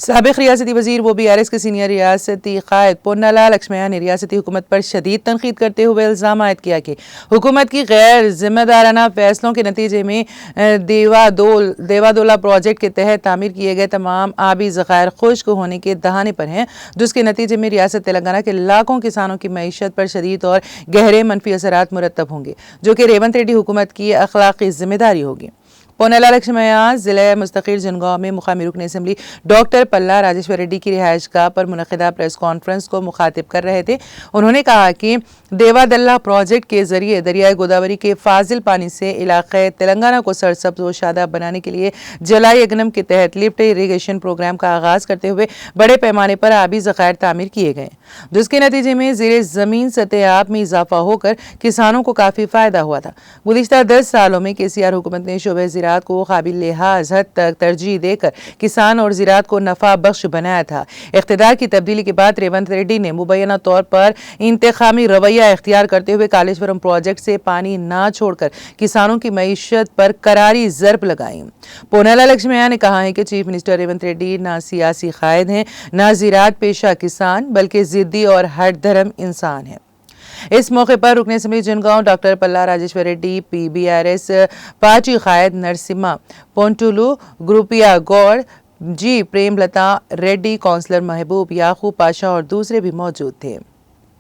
سابق ریاستی وزیر وہ BRS کے سینئر ریاستی قائد پونالا لکشمیا نے ریاستی حکومت پر شدید تنقید کرتے ہوئے الزام عائد کیا کہ حکومت کی غیر ذمہ دارانہ فیصلوں کے نتیجے میں دیوا دولا پروجیکٹ کے تحت تعمیر کیے گئے تمام آبی ذخائر خشک ہونے کے دہانے پر ہیں، جس کے نتیجے میں ریاست تلنگانہ کے لاکھوں کسانوں کی معیشت پر شدید اور گہرے منفی اثرات مرتب ہوں گے، جو کہ ریونت ریڈی حکومت کی اخلاقی ذمہ داری ہوگی۔ پونالا لکشمیا ضلع مستقل جنگاؤں میں مقامی رکن اسمبلی ڈاکٹر پلا راجیشور ریڈی کی رہائش گاہ پر منعقدہ پریس کانفرنس کو مخاطب کر رہے تھے۔ انہوں نے کہا کہ دیوا دلہ پروجیکٹ کے ذریعے دریائے گوداوری کے فاضل پانی سے علاقے تلنگانہ کو سرسبز و شاداب بنانے کے لیے جلائی اگنم کے تحت لفٹ اریگیشن پروگرام کا آغاز کرتے ہوئے بڑے پیمانے پر آبی ذخائر تعمیر کیے گئے، جس کے نتیجے میں زیر زمین سطح آب میں اضافہ ہو کر کسانوں کو کافی فائدہ ہوا تھا۔ گزشتہ 10 سالوں میں KCR حکومت نے شعبہ زراعت کو قابل لحاظ حد تک ترجیح دے کر کسان اور زراعت کو نفع بخش بنایا تھا۔ اقتدار کی تبدیلی کے بعد ریونت ریڈی نے مبینہ طور پر انتقامی رویہ اختیار کرتے ہوئے کالیشورم پروجیکٹ سے پانی نہ چھوڑ کر کسانوں کی معیشت پر کراری ضرب لگائی۔ پونالا لکشمیا نے کہا ہے کہ چیف منسٹر ریونت ریڈی نہ سیاسی قائد ہیں، نہ زراعت پیشہ کسان، بلکہ ضدی اور ہٹ دھرم انسان ہیں۔ اس موقع پر رکن اسمبلی جنگاؤں ڈاکٹر پلا راجیشور ریڈی، BRS پارٹی قائد نرسمہ پونٹولو، گروپیا گوڑ، G پریم لتا ریڈی، کونسلر محبوب یعقوب پاشا اور دوسرے بھی موجود تھے۔